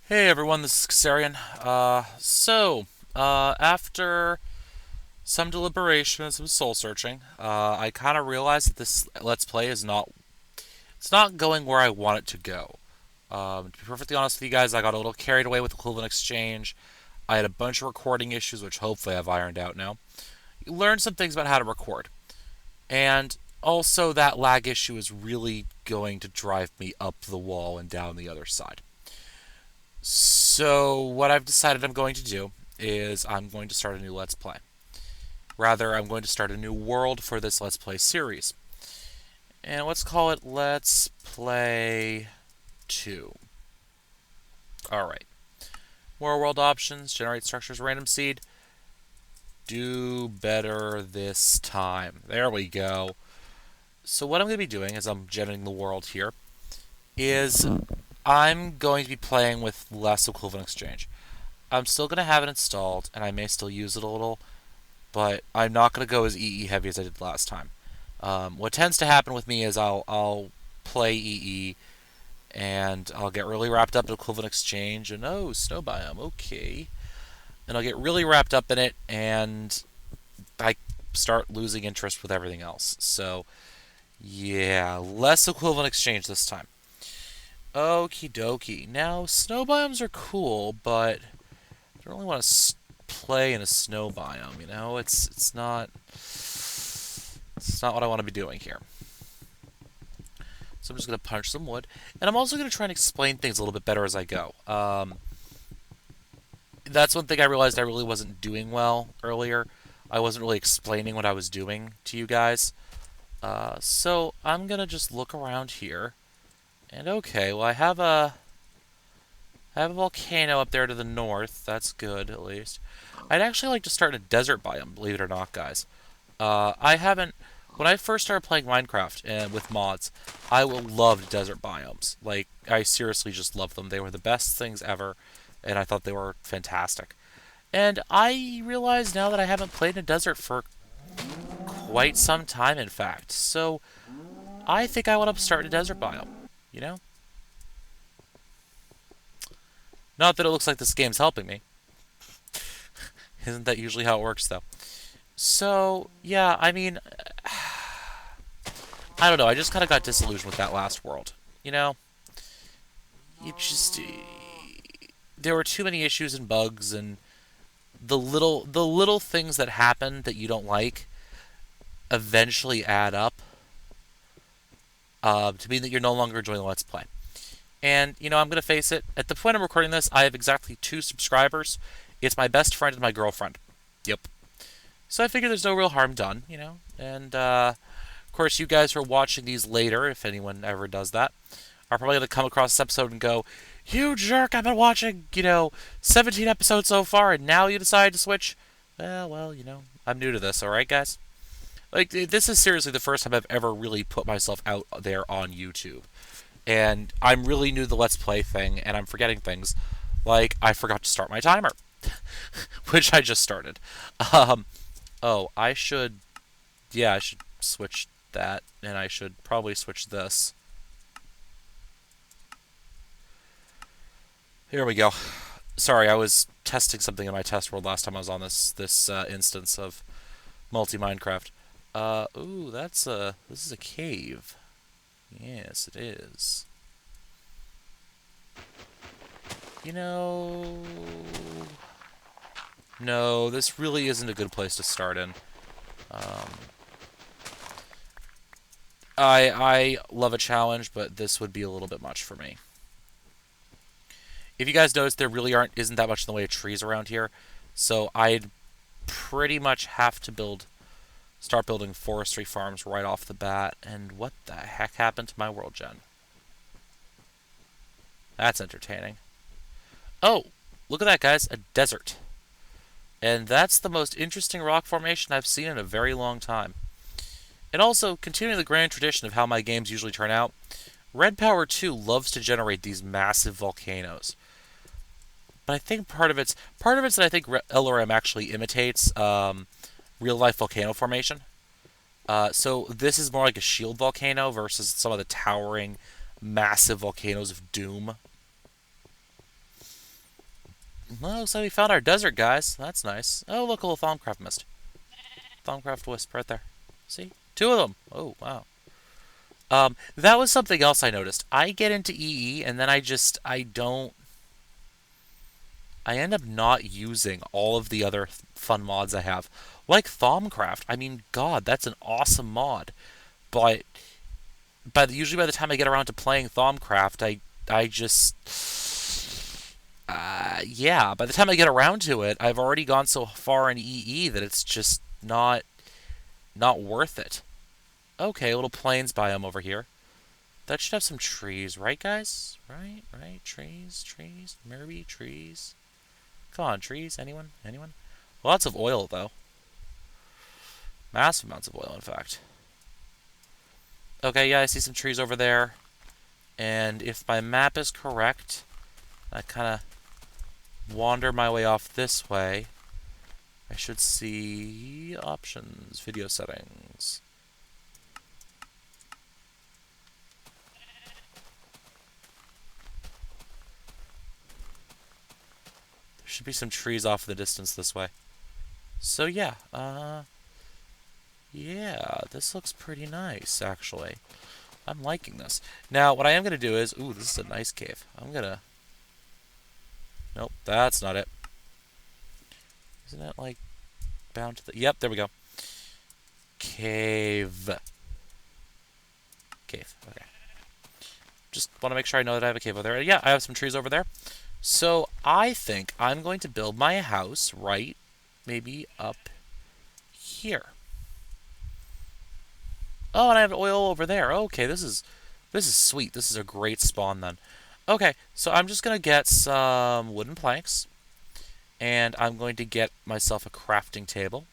Hey everyone, this is Xarian. After some deliberation and some soul searching, I kind of realized that this Let's Play it's not going where I want it to go. To be perfectly honest with you guys, I got a little carried away with the Cleveland Exchange. I had a bunch of recording issues, which hopefully I've ironed out now. Learned some things about how to record. And also that lag issue is really going to drive me up the wall and down the other side. So, what I've decided I'm going to do is I'm going to start a new Let's Play. Rather, I'm going to start a new world for this Let's Play series. And let's call it Let's Play 2. Alright. More world options, generate structures, random seed. Do better this time. There we go. So what I'm going to be doing as I'm generating the world here is I'm going to be playing with less of Cleveland Exchange. I'm still going to have it installed, and I may still use it a little, but I'm not going to go as EE heavy as I did last time. What tends to happen with me is I'll play EE, and I'll get really wrapped up in Cleveland Exchange, and oh, snow biome, okay. And I'll get really wrapped up in it, and I start losing interest with everything else. So, yeah, less Cleveland Exchange this time. Okie dokie. Now, snow biomes are cool, but I don't really want to play in a snow biome. You know, it's not what I want to be doing here. So I'm just going to punch some wood, and I'm also going to try and explain things a little bit better as I go. That's one thing I realized I really wasn't doing well earlier. I wasn't really explaining what I was doing to you guys. So I'm going to just look around here. And okay, well I have a volcano up there to the north. That's good, at least. I'd actually like to start in a desert biome, believe it or not, guys. I haven't. When I first started playing Minecraft and with mods, I loved desert biomes. Like, I seriously just loved them. They were the best things ever, and I thought they were fantastic. And I realize now that I haven't played in a desert for quite some time, in fact. So I think I want to start in a desert biome. You know? Not that it looks like this game's helping me. Isn't that usually how it works, though? So, yeah, I mean, I don't know. I just kind of got disillusioned with that last world. You know, you just there were too many issues and bugs, and the little things that happen that you don't like eventually add up to mean that you're no longer enjoying the Let's Play. And you know, I'm gonna face it. At the point I'm recording this, I have exactly 2 subscribers. It's my best friend and my girlfriend. Yep. So I figure there's no real harm done, you know. And of course, you guys who are watching these later, if anyone ever does that, are probably going to come across this episode and go, "You jerk! I've been watching, 17 episodes so far, and now you decide to switch." Well, I'm new to this. All right, guys. Like, this is seriously the first time I've ever really put myself out there on YouTube, and I'm really new to the Let's Play thing, and I'm forgetting things, like I forgot to start my timer, which I just started. Um, oh, I should switch that, and I should probably switch this. Here we go. Sorry, I was testing something in my test world last time I was on this instance of multi Minecraft. Ooh, this is a cave. Yes, it is. You know, no, this really isn't a good place to start in. Um, I love a challenge, but this would be a little bit much for me. If you guys notice, there really isn't that much in the way of trees around here, so I'd pretty much have to start building forestry farms right off the bat. And what the heck happened to my world gen? That's entertaining. Oh, look at that, guys, a desert. And that's the most interesting rock formation I've seen in a very long time. And also, continuing the grand tradition of how my games usually turn out, Red Power 2 loves to generate these massive volcanoes. But I think part of it's that I think LRM actually imitates real life volcano formation. So this is more like a shield volcano versus some of the towering, massive volcanoes of Doom. Well, looks like we found our desert, guys. That's nice. Oh, look, a little Thaumcraft mist. Thaumcraft wisp right there. See? Two of them. Oh, wow. That was something else I noticed. I get into EE, and then I don't... I end up not using all of the other fun mods I have. Like Thaumcraft. I mean, God, that's an awesome mod. But usually by the time I get around to playing Thaumcraft, I just... yeah, by the time I get around to it, I've already gone so far in EE that it's just not worth it. Okay, a little plains biome over here. That should have some trees, right, guys? Right? Trees. Maybe trees. Come on, trees. Anyone? Lots of oil, though. Massive amounts of oil, in fact. Okay, yeah, I see some trees over there. And if my map is correct, I kind of wander my way off this way. I should see options, video settings. There should be some trees off in the distance this way. So yeah, yeah, this looks pretty nice, actually. I'm liking this. Now, what I am going to do is... Ooh, this is a nice cave. I'm going to... Nope, that's not it. Isn't it, like, bound to the... Yep, there we go. Cave. Okay. Just want to make sure I know that I have a cave over there. Yeah, I have some trees over there. So, I think I'm going to build my house right, maybe up here. Oh, and I have oil over there. Okay, this is sweet. This is a great spawn then. Okay, so I'm just going to get some wooden planks. And I'm going to get myself a crafting table.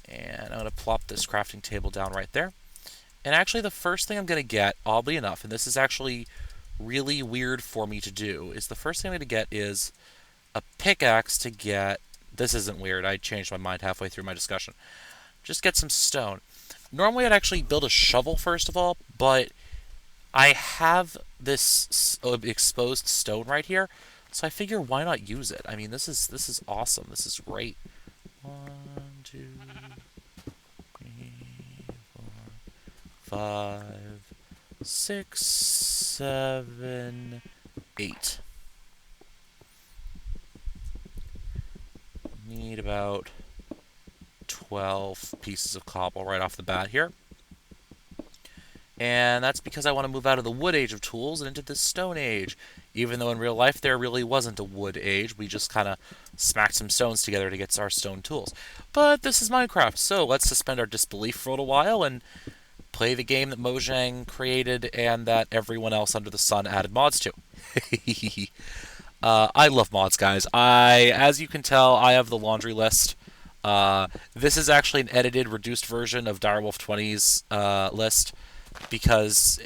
And I'm going to plop this crafting table down right there. And actually the first thing I'm going to get, oddly enough, and this is actually really weird for me to do, is the first thing I'm going to get is a pickaxe to get... This isn't weird. I changed my mind halfway through my discussion. Just get some stone. Normally I'd actually build a shovel first of all, but I have this exposed stone right here, so I figure why not use it? I mean, this is awesome. This is great. 1, 2, 3, 4, 5, 6, 7, 8. Need about 12 pieces of cobble right off the bat here. And that's because I want to move out of the wood age of tools and into the stone age. Even though in real life there really wasn't a wood age, we just kind of smacked some stones together to get our stone tools. But this is Minecraft, so let's suspend our disbelief for a little while and play the game that Mojang created and that everyone else under the sun added mods to. I love mods, guys. As you can tell, I have the laundry list. This is actually an edited, reduced version of Direwolf 20's list because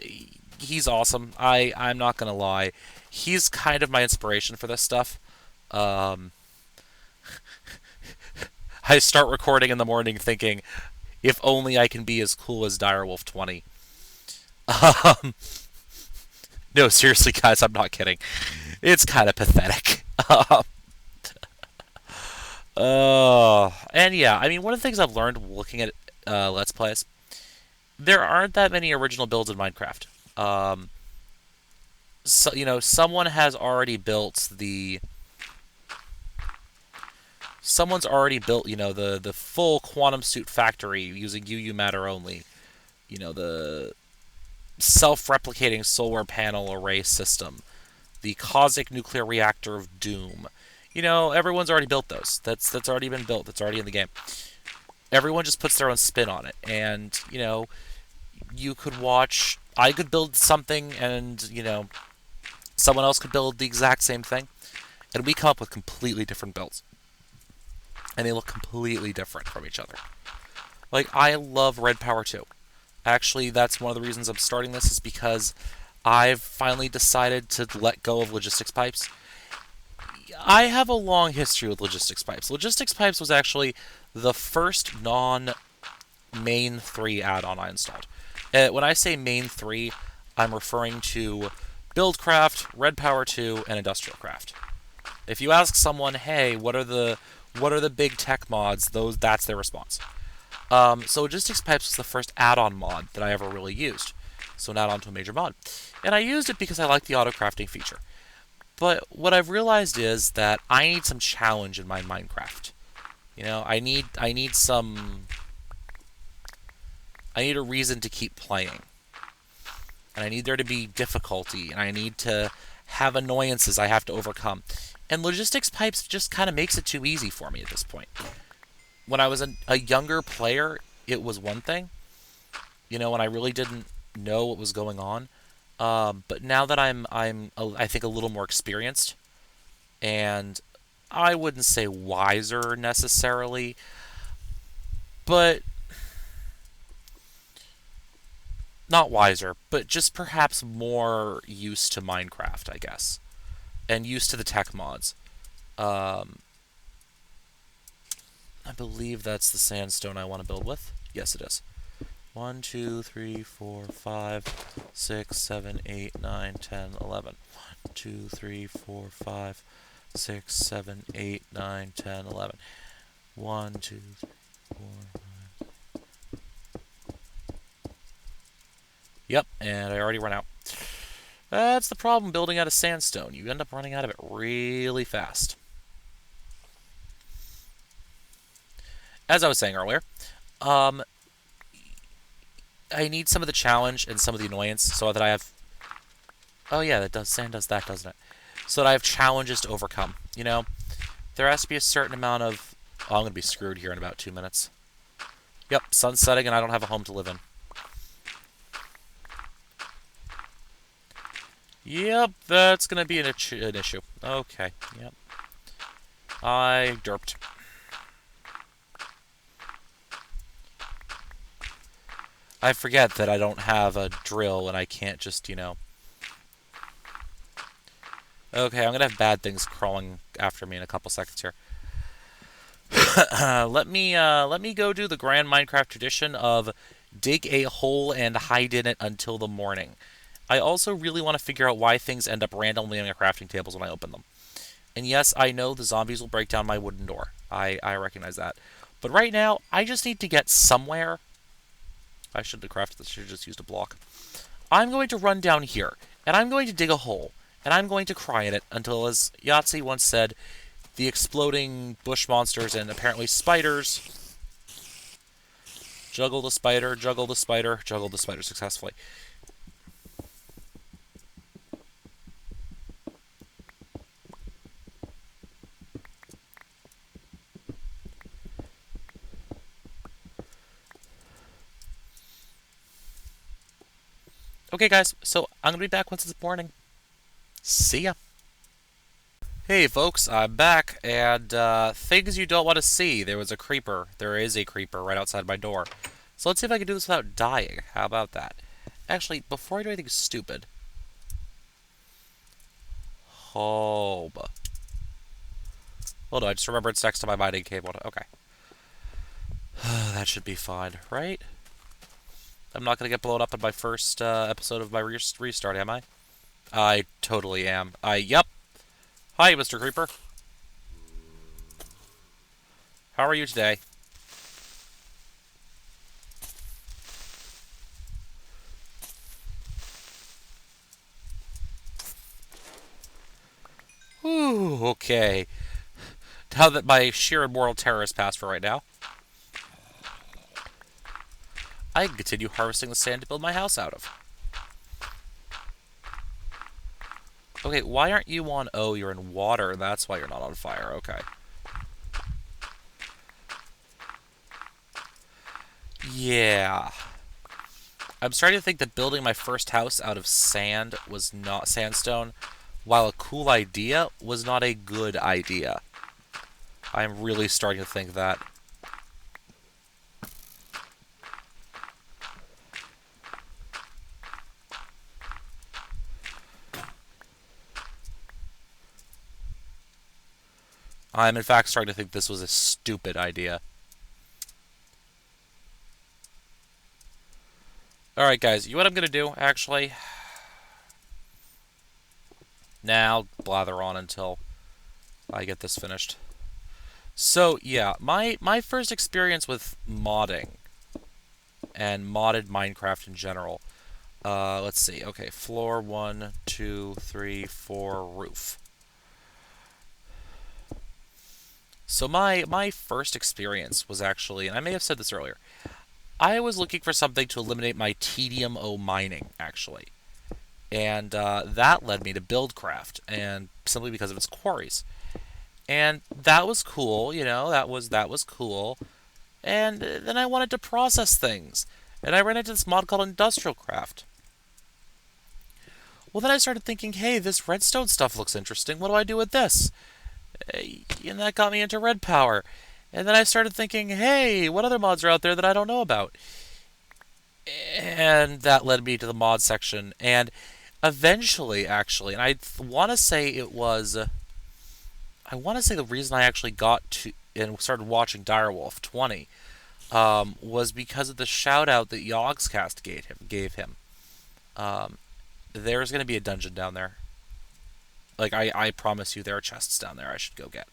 he's awesome. I'm not gonna lie. He's kind of my inspiration for this stuff. I start recording in the morning thinking, if only I can be as cool as Direwolf 20. No, seriously, guys, I'm not kidding. It's kind of pathetic. And yeah, I mean, one of the things I've learned looking at Let's Plays, there aren't that many original builds in Minecraft. So, you know, someone's already built, you know, the full quantum suit factory using UU matter only. You know, the self-replicating solar panel array system, the cosmic nuclear reactor of doom. You know, everyone's already built those. That's already been built. That's already in the game. Everyone just puts their own spin on it. And, you know, you could watch... I could build something and, you know, someone else could build the exact same thing. And we come up with completely different builds. And they look completely different from each other. Like, I love Red Power 2. Actually, that's one of the reasons I'm starting this, is because I've finally decided to let go of logistics pipes. I have a long history with logistics pipes. Logistics pipes was actually the first non-main 3 add-on I installed. When I say main 3, I'm referring to Buildcraft, Red Power 2, and Industrial Craft. If you ask someone, hey, what are the big tech mods? That's their response. So Logistics Pipes was the first add-on mod that I ever really used. So an add-on to a major mod. And I used it because I like the auto crafting feature. But what I've realized is that I need some challenge in my Minecraft. You know, I need a reason to keep playing. And I need there to be difficulty, and I need to have annoyances I have to overcome. And Logistics Pipes just kind of makes it too easy for me at this point. When I was a younger player, it was one thing. You know, when I really didn't know what was going on. But now that I think a little more experienced, and I wouldn't say wiser necessarily, but not wiser, but just perhaps more used to Minecraft, I guess, and used to the tech mods. Um, I believe that's the sandstone I want to build with. Yes, it is. 1, 2, 3, 4, 5, 6, 7, 8, 9, 10, 11. 1, 2, 3, 4, 5, 6, 7, 8, 9, 10, 11. 1, 2, 3, 4, 5. Yep, and I already run out. That's the problem building out of sandstone. You end up running out of it really fast. As I was saying earlier, um, I need some of the challenge and some of the annoyance so that I have... Oh yeah, sand does that, doesn't it? So that I have challenges to overcome. You know, there has to be a certain amount of... Oh, I'm going to be screwed here in about 2 minutes. Yep, sun's setting and I don't have a home to live in. Yep, that's going to be an issue. Okay, yep. I derped. I forget that I don't have a drill and I can't just, you know... Okay, I'm going to have bad things crawling after me in a couple seconds here. Let me go do the grand Minecraft tradition of dig a hole and hide in it until the morning. I also really want to figure out why things end up randomly on my crafting tables when I open them. And yes, I know the zombies will break down my wooden door. I recognize that. But right now, I just need to get somewhere. I shouldn't have crafted this. I should have just used a block. I'm going to run down here, and I'm going to dig a hole, and I'm going to cry in it until, as Yahtzee once said, the exploding bush monsters and apparently spiders juggle the spider, juggle the spider, juggle the spider successfully. Okay, guys, so I'm going to be back once it's morning. See ya. Hey, folks, I'm back, and things you don't want to see. There was a creeper. There is a creeper right outside my door. So let's see if I can do this without dying. How about that? Actually, before I do anything stupid... Home. Hold on, I just remembered it's next to my mining cable. Okay. That should be fine, right? I'm not going to get blown up in my first episode of my restart, am I? I totally am. Yep. Hi, Mr. Creeper. How are you today? Ooh, okay. Now that my sheer and moral terror has passed for right now, I can continue harvesting the sand to build my house out of. Okay, why aren't you on... Oh, you're in water. That's why you're not on fire. Okay. Yeah. I'm starting to think that building my first house out of sand was not sandstone, while a cool idea was not a good idea. I'm really starting to think that. I'm in fact starting to think this was a stupid idea. Alright, guys, you know what I'm going to do, actually? Now, I'll blather on until I get this finished. So, yeah, my first experience with modding and modded Minecraft in general. Let's see. Okay, floor 1, 2, 3, 4, roof. So my first experience was actually, and I may have said this earlier, I was looking for something to eliminate my tedium o mining, actually. And that led me to Buildcraft, and simply because of its quarries. And that was cool, you know, that was cool. And then I wanted to process things, and I ran into this mod called Industrial Craft. Well, then I started thinking, hey, this redstone stuff looks interesting. What do I do with this? And that got me into Red Power. And then I started thinking, hey, what other mods are out there that I don't know about? And that led me to the mod section. And eventually, actually, and I want to say it was, I want to say the reason I actually got to and started watching Direwolf 20 was because of the shout out that Yogscast gave him. There's going to be a dungeon down there. Like, I promise you, there are chests down there I should go get.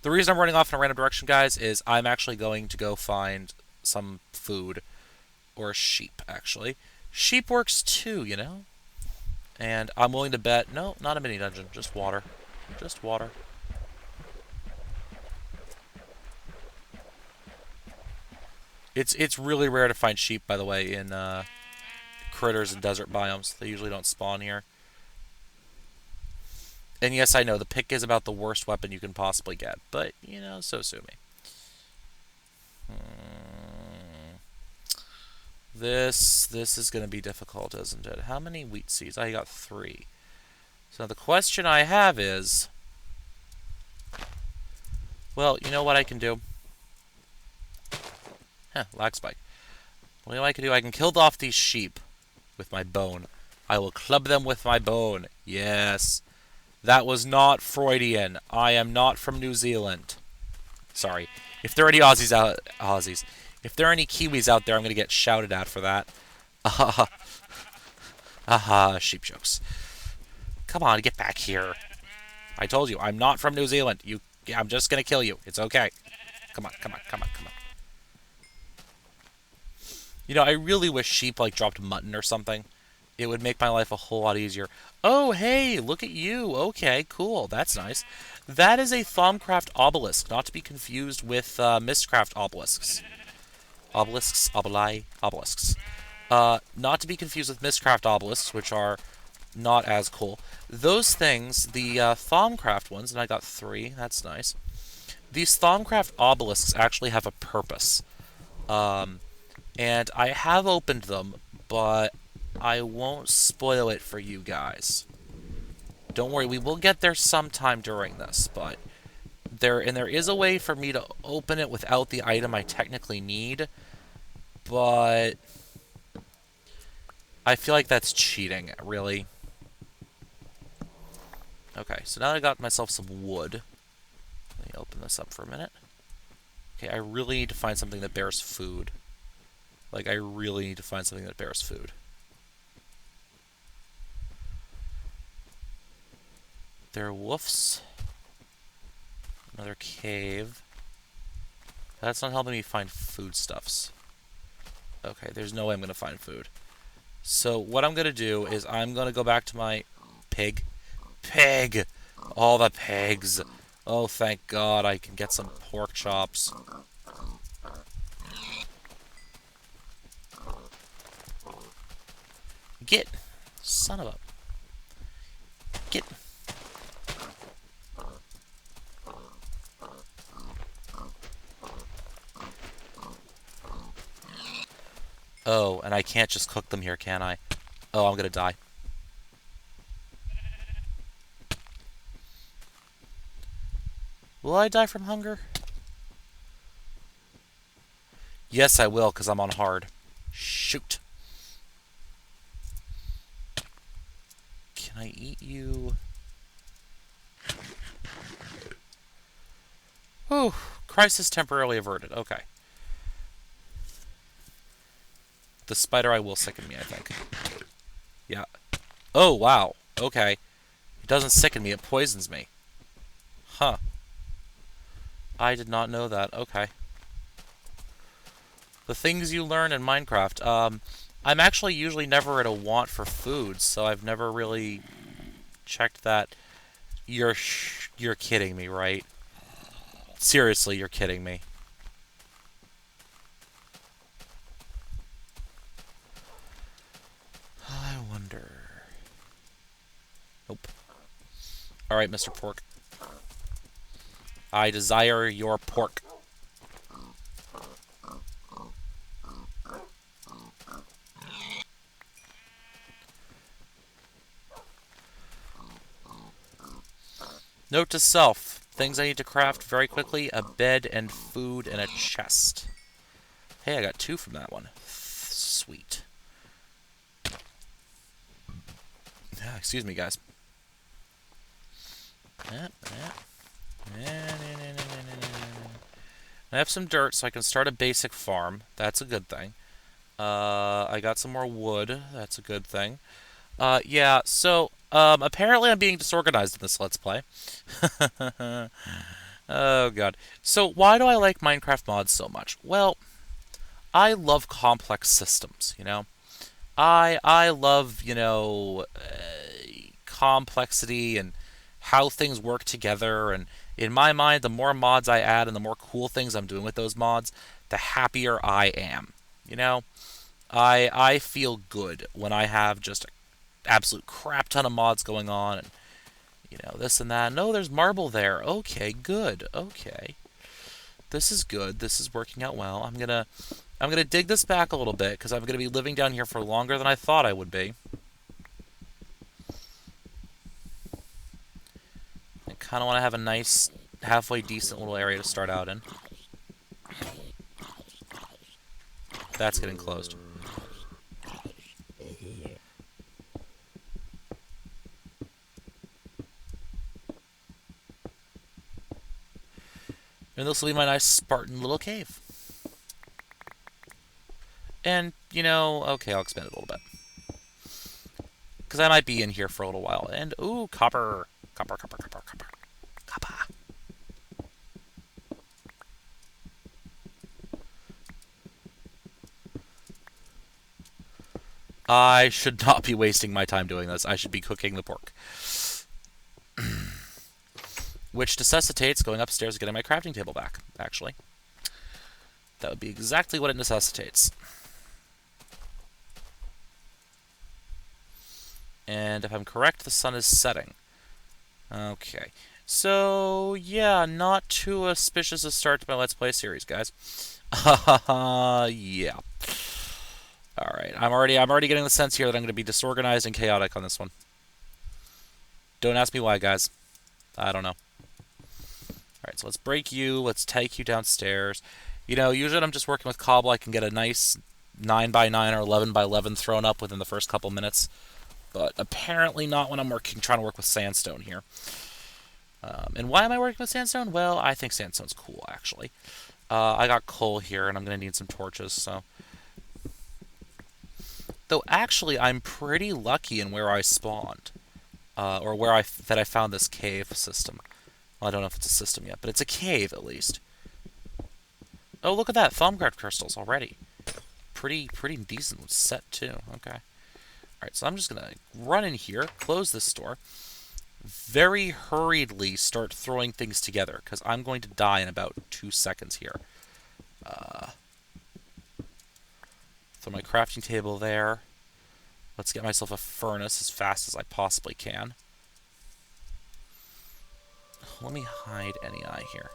The reason I'm running off in a random direction, guys, is I'm actually going to go find some food. Or a sheep, actually. Sheep works too, you know? And I'm willing to bet... No, not a mini dungeon. Just water. Just water. It's really rare to find sheep, by the way, in critters and desert biomes. They usually don't spawn here. And yes, I know, the pick is about the worst weapon you can possibly get. But, you know, so sue me. This is going to be difficult, isn't it? How many wheat seeds? I got 3. So the question I have is... Well, you know what I can do? Lag spike. Well, you know what I can do? I can kill off these sheep with my bone. I will club them with my bone. Yes. That was not Freudian. I am not from New Zealand. Sorry. If there are any Aussies. If there are any Kiwis out there, I'm going to get shouted at for that. Aha, sheep jokes. Come on, get back here. I told you, I'm not from New Zealand. I'm just going to kill you. It's okay. Come on, come on, come on, come on. You know, I really wish sheep, like, dropped mutton or something. It would make my life a whole lot easier. Oh, hey, look at you. Okay, cool. That's nice. That is a Thaumcraft obelisk, not to be confused with Mistcraft obelisks. Obelisks, obelisks. Not to be confused with Mistcraft obelisks, which are not as cool. Those things, the Thaumcraft ones, and I got 3. That's nice. These Thaumcraft obelisks actually have a purpose. And I have opened them, but I won't spoil it for you guys. Don't worry, we will get there sometime during this, but there is a way for me to open it without the item I technically need, but I feel like that's cheating, really. Okay, so now that I got myself some wood, let me open this up for a minute. Okay, I really need to find something that bears food. Like, I really need to find something that bears food. There are wolves. Another cave. That's not helping me find foodstuffs. Okay, there's no way I'm going to find food. So what I'm going to do is I'm going to go back to my pig. Pig! All the pigs. Oh, thank God I can get some pork chops. Get! Son of a... Get... Oh, and I can't just cook them here, can I? Oh, I'm gonna die. Will I die from hunger? Yes, I will, because I'm on hard. Shoot. Can I eat you? Whew. Crisis temporarily averted. Okay. The spider eye will sicken me, I think. Yeah. Oh, wow. Okay. It doesn't sicken me, it poisons me. Huh. I did not know that. Okay. The things you learn in Minecraft. I'm actually usually never at a want for food, so I've never really checked that. You're kidding me, right? Seriously, you're kidding me. I wonder. Nope. All right, Mr. Pork. I desire your pork. Note to self. Things I need to craft very quickly. A bed and food and a chest. Hey, I got 2 from that one. Sweet. Yeah, excuse me, guys. I have some dirt, so I can start a basic farm. That's a good thing. I got some more wood. That's a good thing. Yeah, so, apparently I'm being disorganized in this Let's Play. Oh, God. So, why do I like Minecraft mods so much? Well, I love complex systems, you know? I love, complexity and how things work together. And in my mind, the more mods I add and the more cool things I'm doing with those mods, the happier I am. You know, I feel good when I have just an absolute crap ton of mods going on, and this and that. No, there's marble there. Okay, good. Okay, this is good. This is working out well. I'm gonna dig this back a little bit because I'm gonna be living down here for longer than I thought I would be. I kind of want to have a nice, halfway decent little area to start out in. That's getting closed. And this will be my nice Spartan little cave. And, okay, I'll expand it a little bit. Because I might be in here for a little while. And, ooh, copper. Copper, copper, copper, copper. Copper. I should not be wasting my time doing this. I should be cooking the pork. Which necessitates going upstairs and getting my crafting table back, actually. That would be exactly what it necessitates. And if I'm correct, the sun is setting. Okay. So, yeah, not too auspicious a start to my Let's Play series, guys. Yeah. Alright, I'm already getting the sense here that I'm going to be disorganized and chaotic on this one. Don't ask me why, guys. I don't know. Alright, so let's break you. Let's take you downstairs. Usually I'm just working with cobble. I can get a nice 9x9 or 11x11 thrown up within the first couple minutes. But apparently not when I'm trying to work with sandstone here. And why am I working with sandstone? Well, I think sandstone's cool, actually. I got coal here, and I'm going to need some torches, so... Though, actually, I'm pretty lucky in where I spawned. Or that I found this cave system. Well, I don't know if it's a system yet, but it's a cave, at least. Oh, look at that! Thaumcraft crystals already. Pretty decent set, too. Okay. Alright, so I'm just going to run in here, close this door, very hurriedly start throwing things together, because I'm going to die in about 2 seconds here. Throw my crafting table there. Let's get myself a furnace as fast as I possibly can. Let me hide any eye here.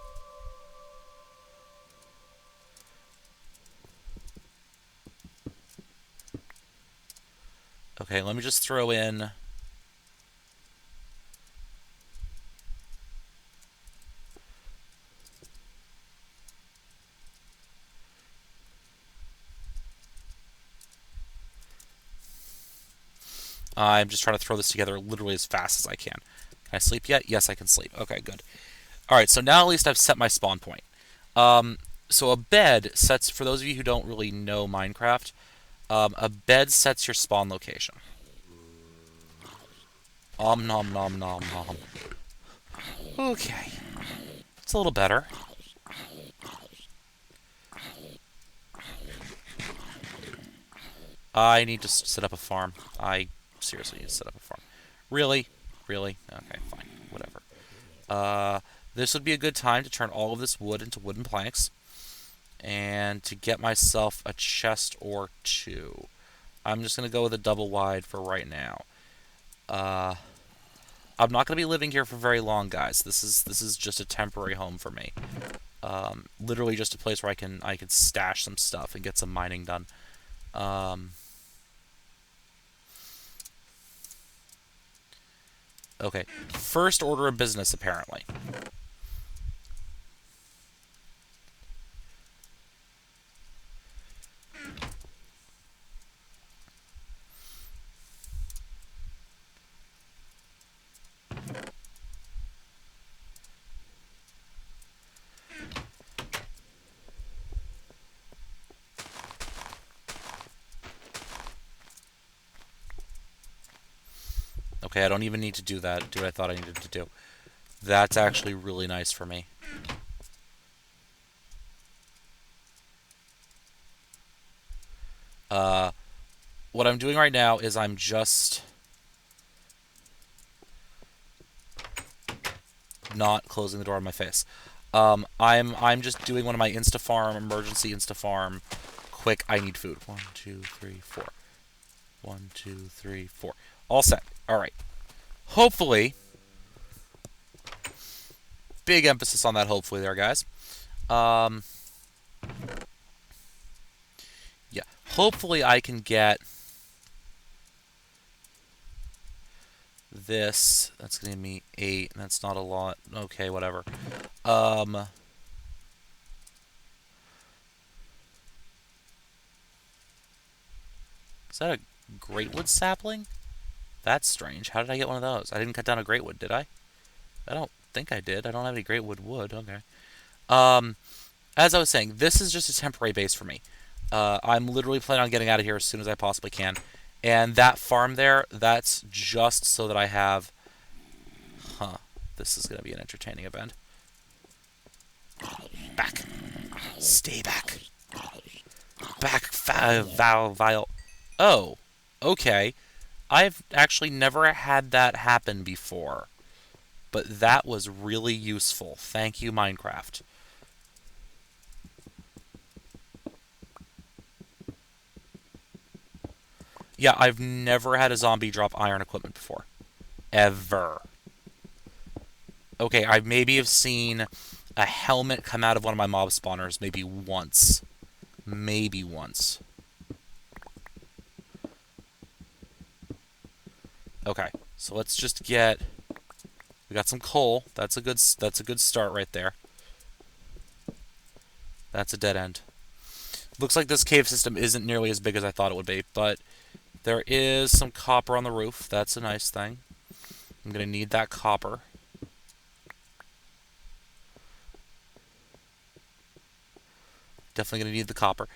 Okay, let me just throw in... I'm just trying to throw this together literally as fast as I can. Can I sleep yet? Yes, I can sleep. Okay, good. Alright, so now at least I've set my spawn point. So a bed sets, for those of you who don't really know Minecraft, a bed sets your spawn location. Om nom nom nom nom. Okay. It's a little better. I need to set up a farm. I seriously need to set up a farm. Really? Really? Okay, fine. Whatever. This would be a good time to turn all of this wood into wooden planks and to get myself a chest or two. I'm just going to go with a double wide for right now. I'm not going to be living here for very long, guys. This is just a temporary home for me. Literally just a place where I can stash some stuff and get some mining done. Okay, first order of business, apparently. Okay, I don't even need to do that. Do what I thought I needed to do. That's actually really nice for me. What I'm doing right now is I'm just not closing the door on my face. I'm just doing one of my insta-farm, emergency insta-farm. Quick, I need food. 1, 2, 3, 4. 1, 2, 3, 4. All set. All right. Hopefully, big emphasis on that hopefully there, guys. Yeah. Hopefully I can get this. That's going to give me 8. That's not a lot. Okay, whatever. Is that a greatwood sapling? That's strange. How did I get one of those? I didn't cut down a greatwood, did I? I don't think I did. I don't have any greatwood wood. Okay. As I was saying, this is just a temporary base for me. I'm literally planning on getting out of here as soon as I possibly can. And that farm there, that's just so that I have... Huh. This is going to be an entertaining event. Back. Stay back. Back, vile. Oh. Okay. I've actually never had that happen before. But that was really useful. Thank you, Minecraft. Yeah, I've never had a zombie drop iron equipment before. Ever. Okay, I maybe have seen a helmet come out of one of my mob spawners maybe once. Maybe once. Okay, so let's just get... We got some coal. That's a good start right there. That's a dead end. Looks like this cave system isn't nearly as big as I thought it would be, but there is some copper on the roof. That's a nice thing. I'm going to need that copper. Definitely going to need the copper.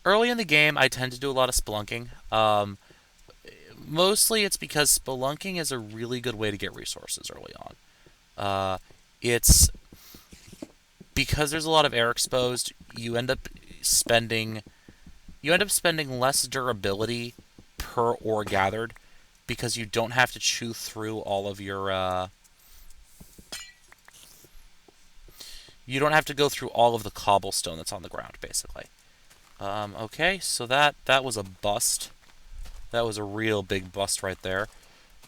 Early in the game, I tend to do a lot of spelunking. Mostly it's because spelunking is a really good way to get resources early on. It's because there's a lot of air exposed, you end up spending less durability per ore gathered because you don't have to chew through all of your you don't have to go through all of the cobblestone that's on the ground, basically. Okay, so that was a bust. That was a real big bust right there.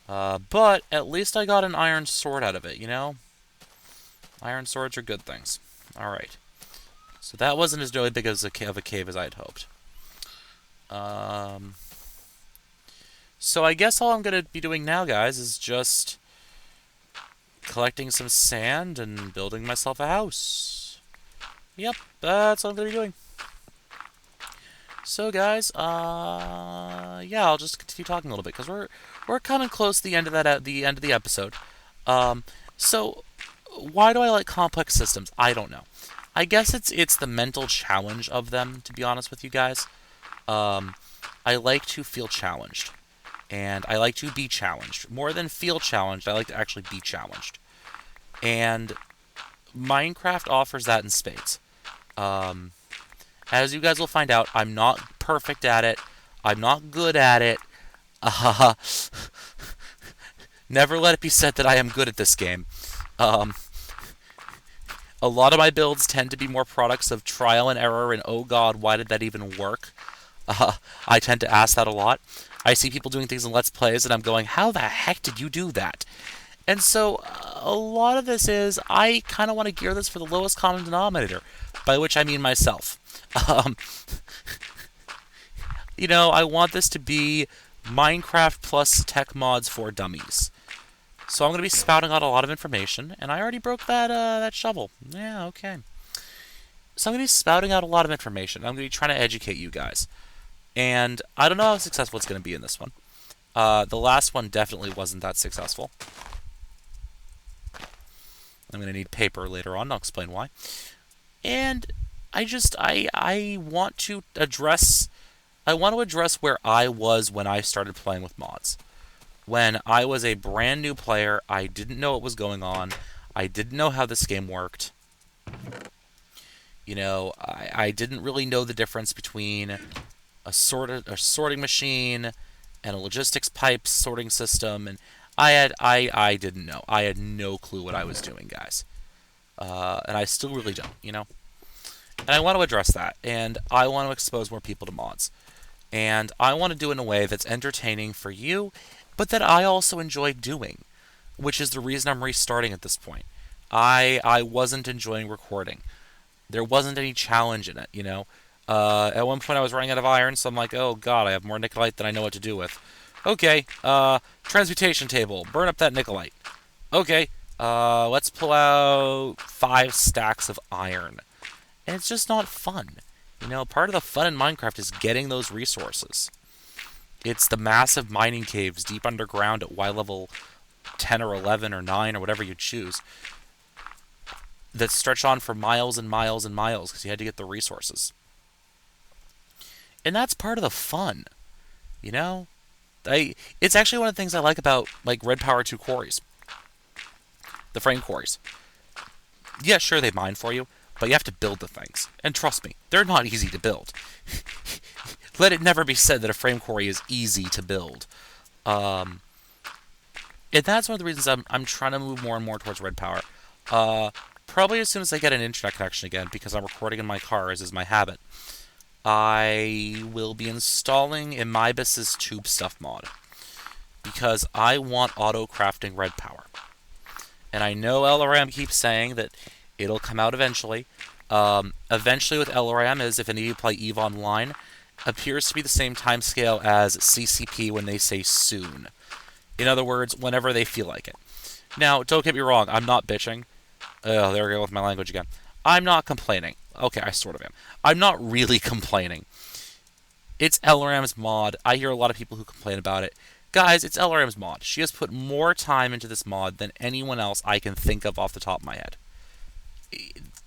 But at least I got an iron sword out of it, you know? Iron swords are good things. Alright. So that wasn't as really big of a cave as I had hoped. So I guess all I'm going to be doing now, guys, is just collecting some sand and building myself a house. Yep, that's what I'm going to be doing. So, guys, yeah, I'll just continue talking a little bit because we're coming close to the end of the episode. So, why do I like complex systems? I don't know. I guess it's the mental challenge of them. To be honest with you guys, I like to feel challenged, and I like to be challenged more than feel challenged. I like to actually be challenged, and Minecraft offers that in spades. As you guys will find out, I'm not perfect at it. I'm not good at it. Uh, Never let it be said that I am good at this game. Um, a lot of my builds tend to be more products of trial and error and, oh god, why did that even work? I tend to ask that a lot. I see people doing things in Let's Plays, and I'm going, how the heck did you do that? And so, a lot of this is, I kind of want to gear this for the lowest common denominator, by which I mean myself. Um, I want this to be Minecraft plus tech mods for dummies. So I'm going to be spouting out a lot of information, and I already broke that shovel. Yeah, okay. So I'm going to be spouting out a lot of information. I'm going to be trying to educate you guys. And I don't know how successful it's going to be in this one. The last one definitely wasn't that successful. I'm going to need paper later on. I'll explain why. And I want to address where I was when I started playing with mods. When I was a brand new player, I didn't know what was going on. I didn't know how this game worked. I didn't really know the difference between a sorting machine and a logistics pipe sorting system, and I didn't know. I had no clue what I was doing, guys. And I still really don't, And I want to address that, and I want to expose more people to mods. And I want to do it in a way that's entertaining for you, but that I also enjoy doing, which is the reason I'm restarting at this point. I wasn't enjoying recording. There wasn't any challenge in it, At one point I was running out of iron, so I'm like, oh god, I have more Nikolite than I know what to do with. Okay, transmutation table, burn up that Nikolite. Okay, let's pull out 5 stacks of iron. And it's just not fun. Part of the fun in Minecraft is getting those resources. It's the massive mining caves deep underground at Y level 10 or 11 or 9 or whatever you choose that stretch on for miles and miles and miles because you had to get the resources. And that's part of the fun. It's actually one of the things I like about Red Power 2 quarries. The frame quarries. Yeah, sure, they mine for you, but you have to build the things. And trust me, they're not easy to build. Let it never be said that a frame quarry is easy to build. And that's one of the reasons I'm trying to move more and more towards Red Power. Probably as soon as I get an internet connection again, because I'm recording in my car, as is my habit, I will be installing Imibus's Tube Stuff mod. Because I want auto-crafting Red Power. And I know LRM keeps saying that it'll come out eventually. Eventually with LRM is if any of you play EVE Online, appears to be the same timescale as CCP when they say soon. In other words, whenever they feel like it. Now, don't get me wrong, I'm not bitching. Oh, there we go with my language again. I'm not complaining. Okay, I sort of am. I'm not really complaining. It's LRM's mod. I hear a lot of people who complain about it. Guys, it's LRM's mod. She has put more time into this mod than anyone else I can think of off the top of my head.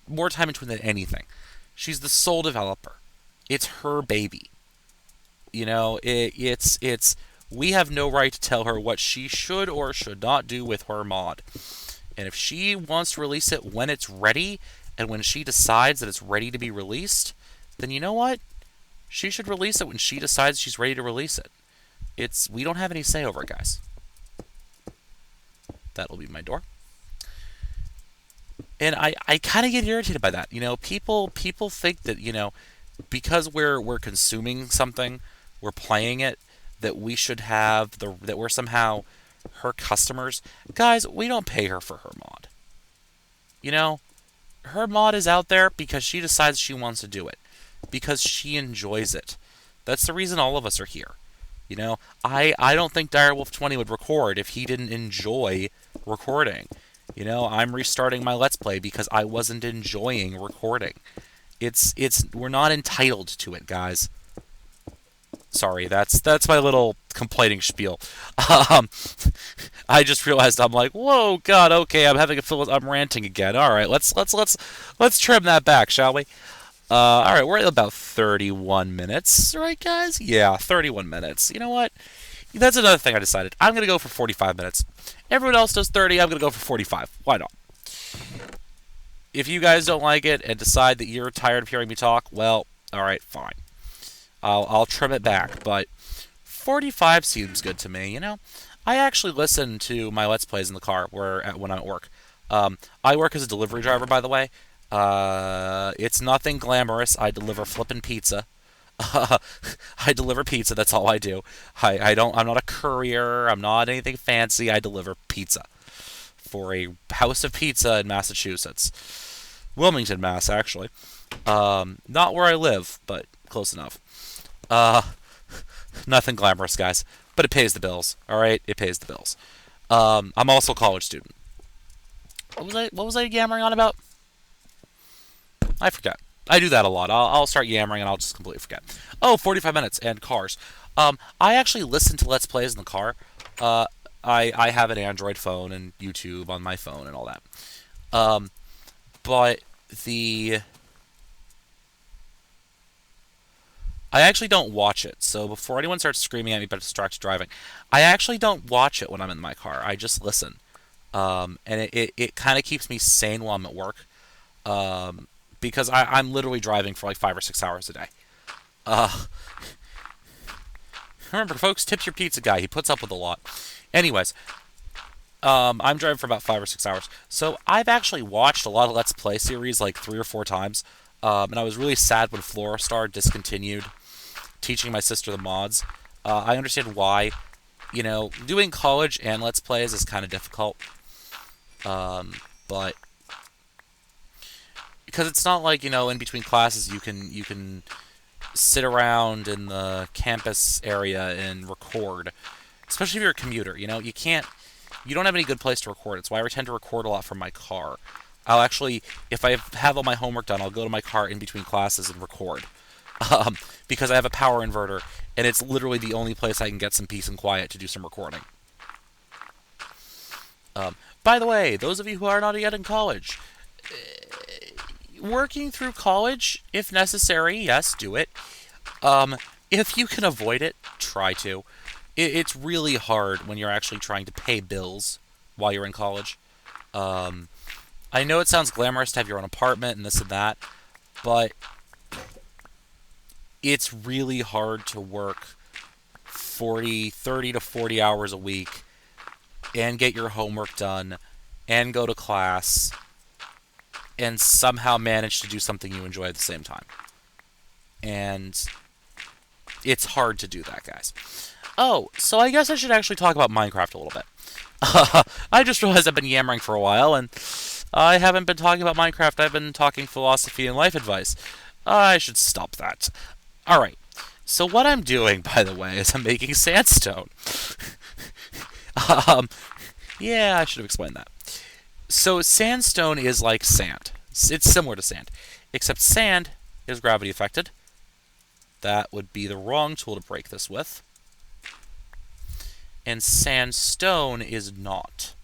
More time into it than anything. She's the sole developer. It's her baby. It's we have no right to tell her what she should or should not do with her mod. And if she wants to release it when it's ready, and when she decides that it's ready to be released, then you know what? She should release it when she decides she's ready to release it. We don't have any say over it, guys. That'll be my door. And I kind of get irritated by that. People think that, because we're consuming something, we're playing it, that we should have that we're somehow her customers. Guys, we don't pay her for her mod. Her mod is out there because she decides she wants to do it. Because she enjoys it. That's the reason all of us are here. I don't think Direwolf 20 would record if he didn't enjoy recording. I'm restarting my Let's Play because I wasn't enjoying recording. We're not entitled to it, guys. Sorry, that's my little complaining spiel. I just realized I'm like, whoa, God, okay, I'm ranting again. All right, let's trim that back, shall we? All right, we're at about 31 minutes, right, guys? Yeah, 31 minutes. You know what? That's another thing I decided. I'm gonna go for 45 minutes. Everyone else does 30. I'm gonna go for 45. Why not? If you guys don't like it and decide that you're tired of hearing me talk, well, all right, fine. I'll trim it back, but 45 seems good to me. I actually listen to my Let's Plays in the car when I'm at work. I work as a delivery driver, by the way. It's nothing glamorous. I deliver flippin' pizza. I deliver pizza. That's all I do. I don't. I'm not a courier. I'm not anything fancy. I deliver pizza for a house of pizza in Massachusetts, Wilmington, Mass. Actually, not where I live, but close enough. Uh, Nothing glamorous, guys, but it pays the bills. All right, it pays the bills. I'm also a college student. What was I yammering on about? I forget. I do that a lot. I'll start yammering and I'll just completely forget. Oh, 45 minutes and cars. I actually listen to Let's Plays in the car. I have an Android phone and YouTube on my phone and all that. Um, but the I actually don't watch it. So before anyone starts screaming at me about distracted driving, I actually don't watch it when I'm in my car. I just listen. And it kind of keeps me sane while I'm at work. Um, because I'm literally driving for like 5 or 6 hours a day. Uh, Remember, folks, tip your pizza guy. He puts up with a lot. Anyways, I'm driving for about 5 or 6 hours. So I've actually watched a lot of Let's Play series like 3 or 4 times. And I was really sad when Florastar discontinued teaching my sister the mods. I understand why. Doing college and Let's Plays is kind of difficult. But because it's not like in between classes you can sit around in the campus area and record, especially if you're a commuter. You don't have any good place to record. It's why I tend to record a lot from my car. I'll actually, if I have all my homework done, I'll go to my car in between classes and record. Because I have a power inverter, and it's literally the only place I can get some peace and quiet to do some recording. By the way, those of you who are not yet in college, working through college, if necessary, yes, do it. If you can avoid it, try to. It's really hard when you're actually trying to pay bills while you're in college. I know it sounds glamorous to have your own apartment and this and that, but it's really hard to work 30 to 40 hours a week and get your homework done and go to class and somehow manage to do something you enjoy at the same time. And it's hard to do that, guys. Oh, so I guess I should actually talk about Minecraft a little bit. I just realized I've been yammering for a while, and I haven't been talking about Minecraft. I've been talking philosophy and life advice. I should stop that. Alright, so what I'm doing, by the way, is I'm making sandstone. um, yeah, I should have explained that. So sandstone is like sand. It's similar to sand, except sand is gravity affected. That would be the wrong tool to break this with. And sandstone is not.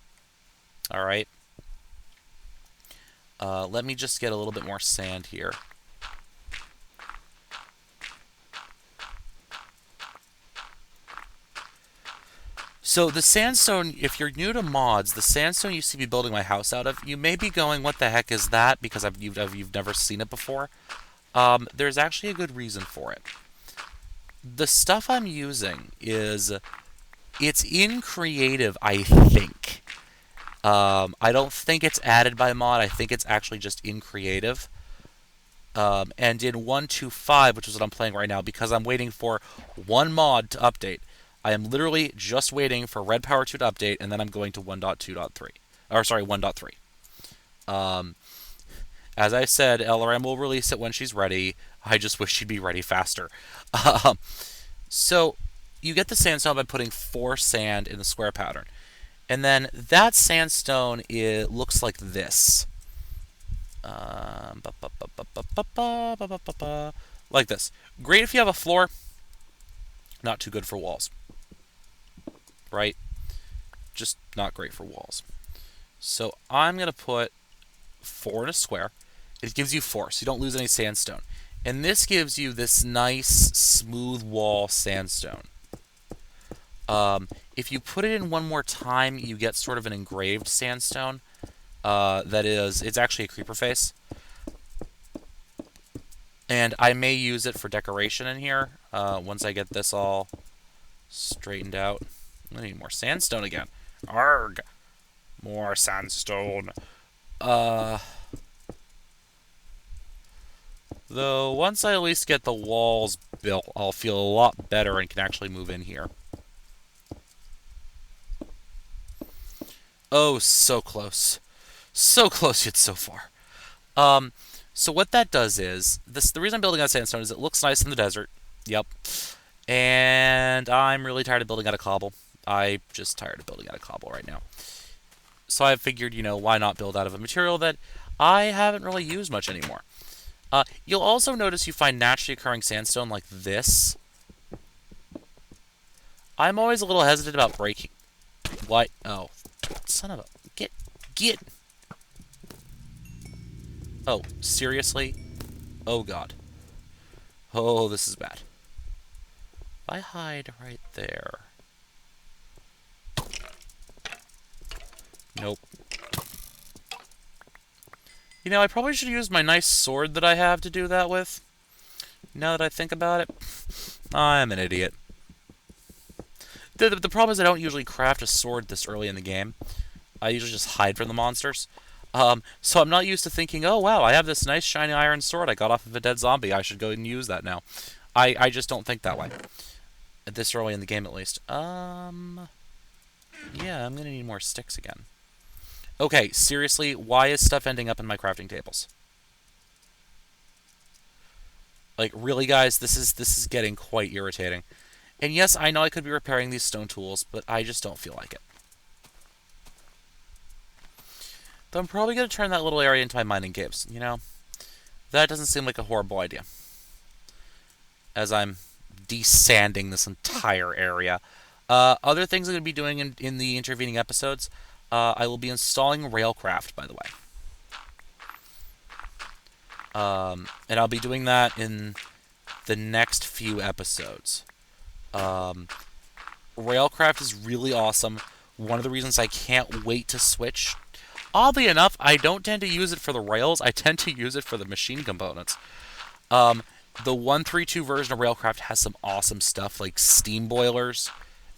Alright. Let me just get a little bit more sand here. So the sandstone, if you're new to mods, the sandstone you see me building my house out of, you may be going, what the heck is that? Because you've never seen it before. There's actually a good reason for it. The stuff I'm using it's in creative, I think. I don't think it's added by mod. I think it's actually just in creative. And in 1.2.5, which is what I'm playing right now, because I'm waiting for one mod to update. I am literally just waiting for Red Power 2 to update, and then I'm going to 1.2.3. Or, sorry, 1.3. As I said, LRM will release it when she's ready. I just wish she'd be ready faster. So, you get the sandstone by putting 4 sand in the square pattern. And then that sandstone looks like this. Like this. Great if you have a floor. Not too good for walls. Right? Just not great for walls. So I'm going to put 4 in a square. It gives you 4, so you don't lose any sandstone. And this gives you this nice, smooth wall sandstone. If you put it in one more time, you get sort of an engraved sandstone. it's actually a creeper face. And I may use it for decoration in here once I get this all straightened out. I need more sandstone again. Arg! More sandstone. Though, once I at least get the walls built, I'll feel a lot better and can actually move in here. Oh, so close. So close yet so far. So what that does is, the reason I'm building out sandstone is it looks nice in the desert. Yep. And I'm really tired of building out of cobble. I'm just tired of building out of cobble right now. So I figured, why not build out of a material that I haven't really used much anymore. You'll also notice you find naturally occurring sandstone like this. I'm always a little hesitant about breaking. What? Oh, son of a... Get... Oh, seriously? Oh, God. Oh, this is bad. If I hide right there... Nope. I probably should use my nice sword that I have to do that with. Now that I think about it, I'm an idiot. The problem is I don't usually craft a sword this early in the game. I usually just hide from the monsters. So I'm not used to thinking, oh wow, I have this nice shiny iron sword I got off of a dead zombie. I should go and use that now. I just don't think that way. This early in the game, at least. Yeah, I'm gonna need more sticks again. Okay, seriously, why is stuff ending up in my crafting tables? Like, really, guys, this is getting quite irritating. And yes, I know I could be repairing these stone tools, but I just don't feel like it. Though I'm probably going to turn that little area into my mining caves, That doesn't seem like a horrible idea. As I'm desanding this entire area. Other things I'm going to be doing in the intervening episodes, I will be installing Railcraft, by the way. And I'll be doing that in the next few episodes. Railcraft is really awesome. One of the reasons I can't wait to switch. Oddly enough, I don't tend to use it for the rails. I tend to use it for the machine components. The 1.3.2 version of Railcraft has some awesome stuff like steam boilers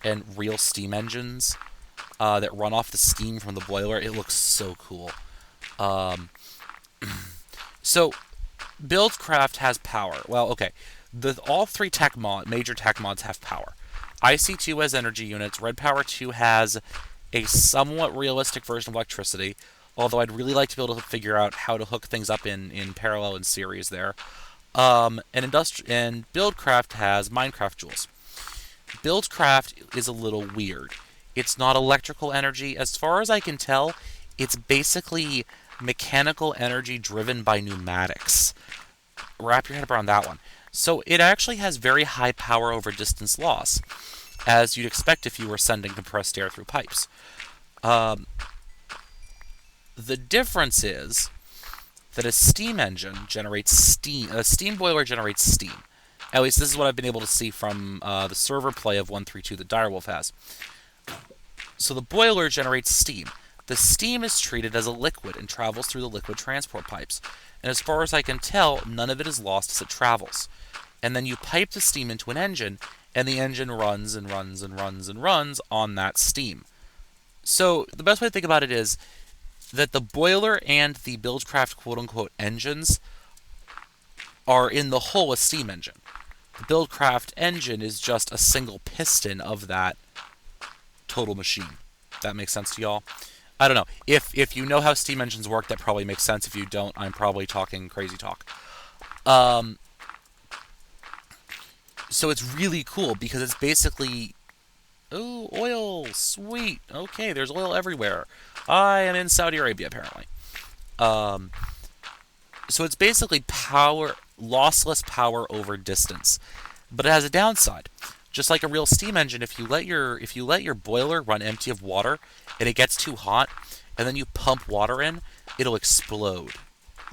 and real steam engines that run off the steam from the boiler. It looks so cool. So, Buildcraft has power. Well, okay. All three major tech mods have power. IC2 has energy units. Red Power 2 has a somewhat realistic version of electricity, although I'd really like to be able to figure out how to hook things up in parallel and series there. And Buildcraft has Minecraft Joules. Buildcraft is a little weird. It's not electrical energy. As far as I can tell, it's basically mechanical energy driven by pneumatics. Wrap your head around that one. So it actually has very high power over distance loss, as you'd expect if you were sending compressed air through pipes. The difference is that a steam engine generates steam. A steam boiler generates steam. At least this is what I've been able to see from the server play of 1.3.2 that Direwolf has. So the boiler generates steam. The steam is treated as a liquid and travels through the liquid transport pipes. And as far as I can tell, none of it is lost as it travels. And then you pipe the steam into an engine, and the engine runs and runs and runs and runs on that steam. So the best way to think about it is that the boiler and the Buildcraft quote-unquote engines are in the whole a steam engine. The Buildcraft engine is just a single piston of that total machine. That makes sense to y'all? I don't know. If you know how steam engines work, that probably makes sense. If you don't, I'm probably talking crazy talk. So it's really cool because it's basically... Oh, oil! Sweet! Okay, there's oil everywhere. I am in Saudi Arabia, apparently. So it's basically lossless power over distance. But it has a downside. Just like a real steam engine, if you let your boiler run empty of water and it gets too hot, and then you pump water in, it'll explode.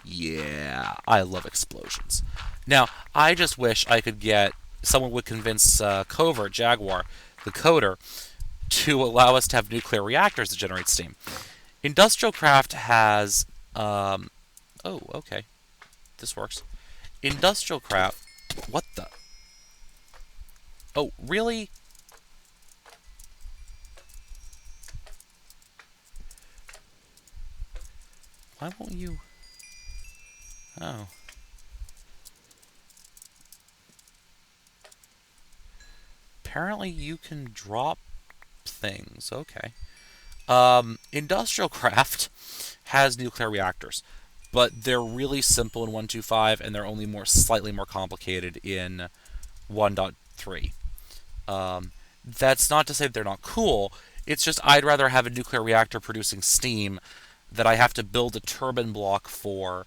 Yeah, I love explosions. Now, I just wish I could someone would convince Covert, Jaguar, the coder, to allow us to have nuclear reactors that generate steam. Industrial craft has, oh, okay, this works. Industrial craft, what the? Oh, really? Why won't you? Oh. Apparently you can drop things. Okay. Industrial craft has nuclear reactors, but they're really simple in 1.2.5, and they're only slightly more complicated in 1.3. That's not to say that they're not cool. It's just I'd rather have a nuclear reactor producing steam that I have to build a turbine block for.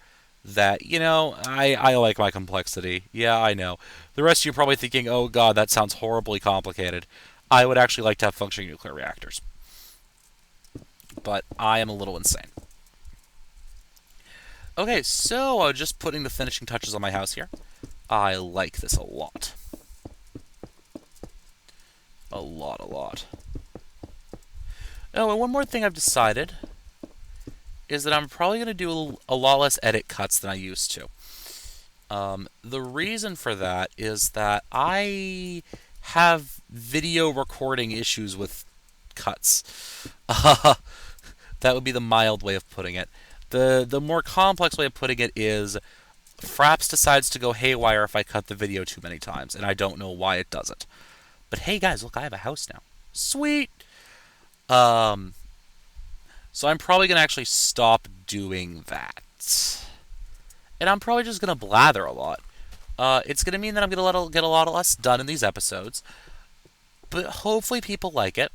I like my complexity. Yeah, I know. The rest of you are probably thinking, oh god, that sounds horribly complicated. I would actually like to have functioning nuclear reactors. But I am a little insane. Okay, so just putting the finishing touches on my house here. I like this a lot. A lot, a lot. Oh, and one more thing I've decided is that I'm probably going to do a lot less edit cuts than I used to. The reason for that is that I have video recording issues with cuts. That would be the mild way of putting it. The more complex way of putting it is Fraps decides to go haywire if I cut the video too many times, and I don't know why it does it. But hey guys, look, I have a house now. Sweet! So I'm probably going to actually stop doing that. And I'm probably just going to blather a lot. It's going to mean that I'm going to get a lot less done in these episodes. But hopefully people like it.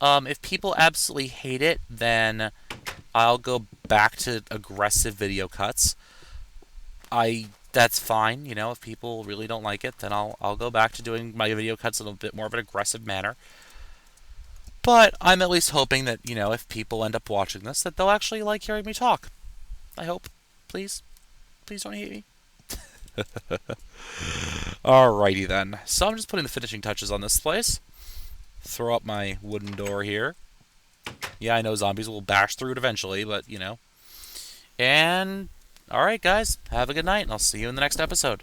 If people absolutely hate it, then I'll go back to aggressive video cuts. That's fine, you know. If people really don't like it, then I'll go back to doing my video cuts in a bit more of an aggressive manner. But I'm at least hoping that, you know, if people end up watching this, that they'll actually like hearing me talk. I hope. Please. Please don't hate me. Alrighty then. So I'm just putting the finishing touches on this place. Throw up my wooden door here. Yeah, I know zombies will bash through it eventually, but, you know. And, alright guys, have a good night, and I'll see you in the next episode.